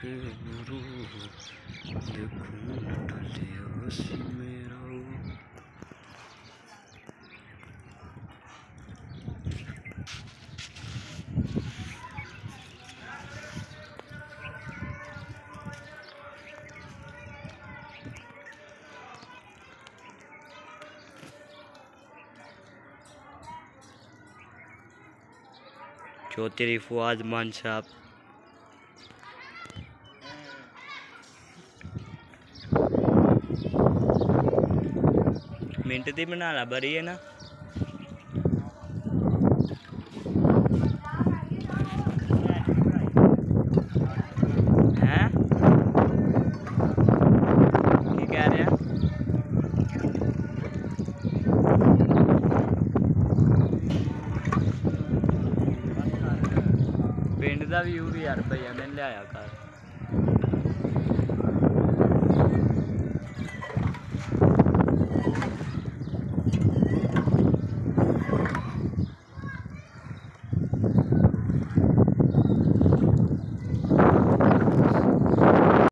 के रो देखूं न टले हंसी मेरा। चौधरी फवाद मान साहब मिनट दी बना ला बरी है ना। हैं की कह रहे हैं? पिंड का व्यू भी यार भैया ने लिया कर।